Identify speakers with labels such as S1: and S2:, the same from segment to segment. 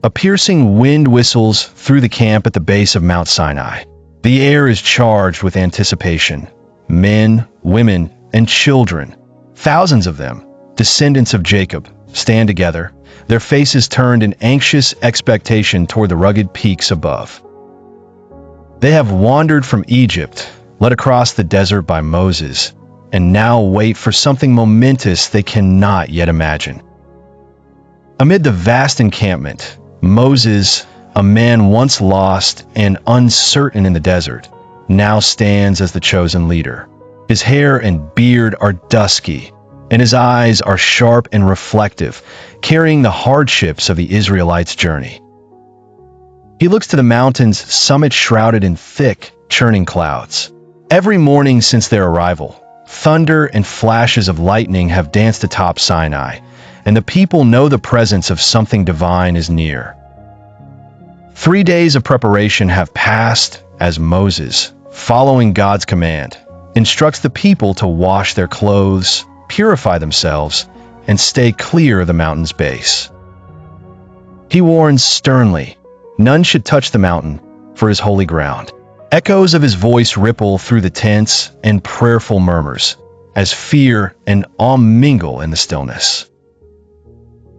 S1: A piercing wind whistles through the camp at the base of Mount Sinai. The air is charged with anticipation. Men, women, and children, thousands of them, descendants of Jacob, stand together, their faces turned in anxious expectation toward the rugged peaks above. They have wandered from Egypt, led across the desert by Moses, and now wait for something momentous they cannot yet imagine. Amid the vast encampment, Moses, a man once lost and uncertain in the desert, now stands as the chosen leader. His hair and beard are dusky, and his eyes are sharp and reflective, carrying the hardships of the Israelites' journey. He looks to the mountain's summit shrouded in thick, churning clouds. Every morning since their arrival, thunder and flashes of lightning have danced atop Sinai, and the people know the presence of something divine is near. 3 days of preparation have passed as Moses, following God's command, instructs the people to wash their clothes, purify themselves, and stay clear of the mountain's base. He warns sternly, none should touch the mountain, for his holy ground. Echoes of his voice ripple through the tents and prayerful murmurs, as fear and awe mingle in the stillness.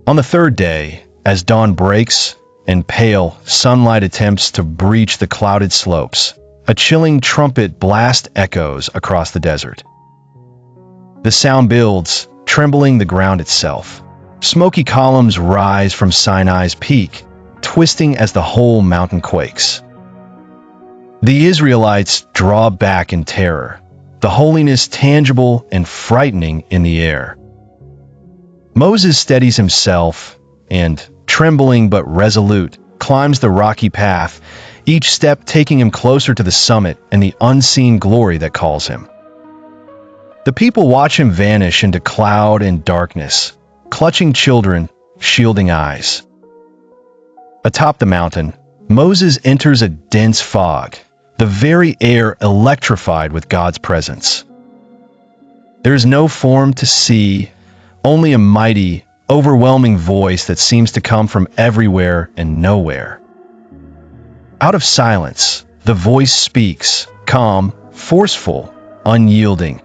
S1: On the third day, as dawn breaks and pale sunlight attempts to breach the clouded slopes, a chilling trumpet blast echoes across the desert. The sound builds, trembling the ground itself. Smoky columns rise from Sinai's peak, twisting as the whole mountain quakes. The Israelites draw back in terror, the holiness tangible and frightening in the air. Moses steadies himself and, trembling but resolute, climbs the rocky path, each step taking him closer to the summit and the unseen glory that calls him. The people watch him vanish into cloud and darkness, clutching children, shielding eyes. Atop the mountain, Moses enters a dense fog, the very air electrified with God's presence. There is no form to see, only a mighty, overwhelming voice that seems to come from everywhere and nowhere. Out of silence, the voice speaks, calm, forceful, unyielding.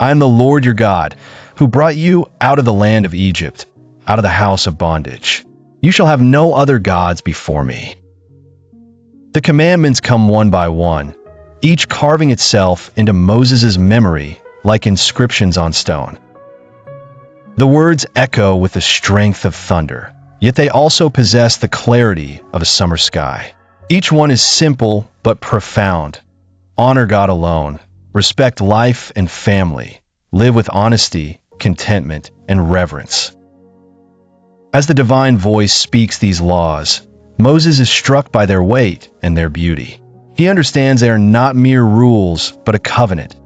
S1: I am the Lord your God, who brought you out of the land of Egypt, out of the house of bondage. You shall have no other gods before me. The commandments come one by one, each carving itself into Moses' memory like inscriptions on stone. The words echo with the strength of thunder, yet they also possess the clarity of a summer sky. Each one is simple but profound. Honor God alone, respect life and family, live with honesty, contentment, and reverence. As the divine voice speaks these laws, Moses is struck by their weight and their beauty. He understands they are not mere rules, but a covenant,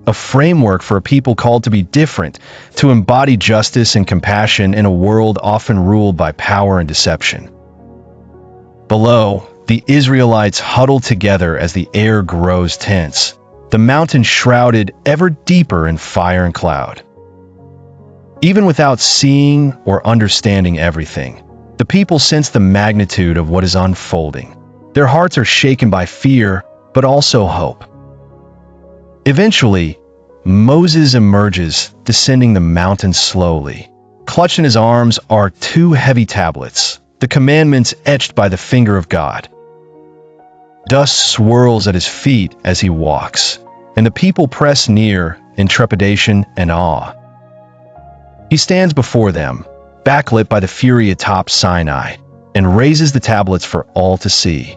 S1: a framework for a people called to be different, to embody justice and compassion in a world often ruled by power and deception. Below, the Israelites huddle together as the air grows tense, the mountain shrouded ever deeper in fire and cloud. Even without seeing or understanding everything, the people sense the magnitude of what is unfolding. Their hearts are shaken by fear, but also hope. Eventually, Moses emerges, descending the mountain slowly. Clutched in his arms are 2 heavy tablets, the commandments etched by the finger of God. Dust swirls at his feet as he walks, and the people press near in trepidation and awe. He stands before them, backlit by the fury atop Sinai, and raises the tablets for all to see.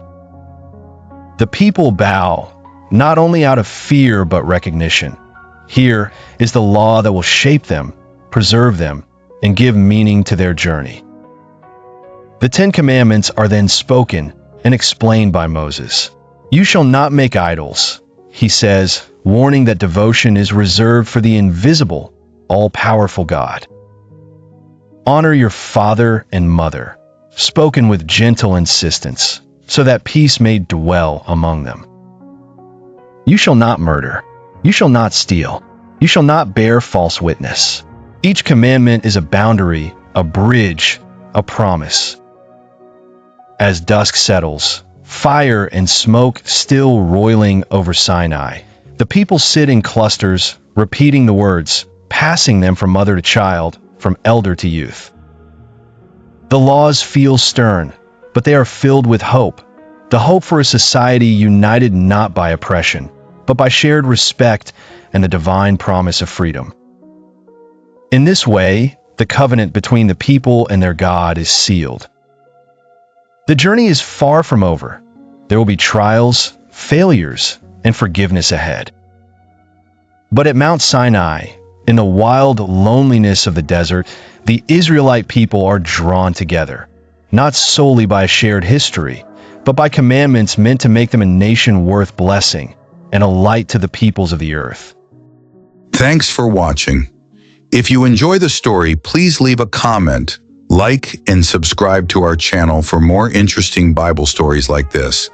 S1: The people bow, not only out of fear but recognition. Here is the law that will shape them, preserve them, and give meaning to their journey. The 10 Commandments are then spoken and explained by Moses. You shall not make idols, he says, warning that devotion is reserved for the invisible, all-powerful God. Honor your father and mother, spoken with gentle insistence, so that peace may dwell among them. You shall not murder. You shall not steal. You shall not bear false witness. Each commandment is a boundary, a bridge, a promise. As dusk settles, fire and smoke still roiling over Sinai, the people sit in clusters, repeating the words, passing them from mother to child, from elder to youth. The laws feel stern, but they are filled with hope. The hope for a society united not by oppression, but by shared respect and the divine promise of freedom. In this way, the covenant between the people and their God is sealed. The journey is far from over. There will be trials, failures, and forgiveness ahead. But at Mount Sinai, in the wild loneliness of the desert, the Israelite people are drawn together, not solely by a shared history, but by commandments meant to make them a nation worth blessing and a light to the peoples of the earth.
S2: Thanks for watching. If you enjoy the story, please leave a comment, like, and subscribe to our channel for more interesting Bible stories like this.